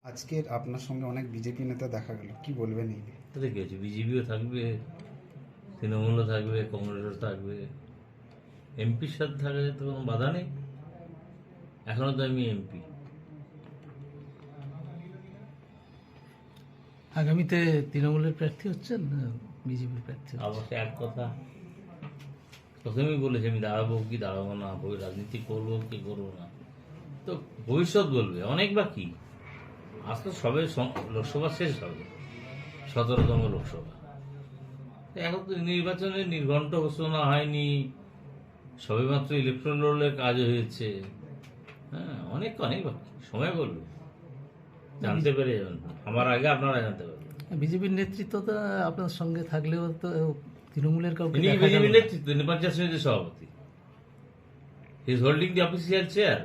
আজকের আপনার সঙ্গে অনেক বিজেপি নেতা দেখা গেল, কি বলবেন এই নিয়ে? তাতে কি আছে, বিজেপিও থাকবে, তৃণমূলও থাকবে, কংগ্রেসও থাকবে, এমপির সাথে থাকা তো কোনো বাধা নেই। এখনো তো আমি এমপি। আগামীতে তৃণমূলের প্রার্থী হচ্ছেন না বিজেপির প্রার্থী হচ্ছেন? অবশ্যই এক কথা প্রথমেই বলেছি, আমি দাঁড়াবো কি দাঁড়াবো না, রাজনীতি করবো কি করবো না, তো ভবিষ্যৎ বলবে। অনেক বাকি, আজ তো সবে লোকসভা শেষ হবে, 17তম লোকসভা। তো এখন তো নির্বাচনের নির্ঘণ্ট ঘোষণা হয়নি, সবেমাত্র ইলেকট্রাল রোলের কাজ হয়েছে। হ্যাঁ, অনেক অনেক বাকি, সময় বলবে, জানতে পেরে যাবেন, আমার আগে আপনারা জানতে পারবেন। বিজেপির নেতৃত্ব তো আপনার সঙ্গে থাকলেও তো তৃণমূলের কাউকে ইনি দেখা গেল বিজেপি না। নেতৃত্ব, পঞ্চায়েত সমিতির সভাপতি, he is holding the official chair.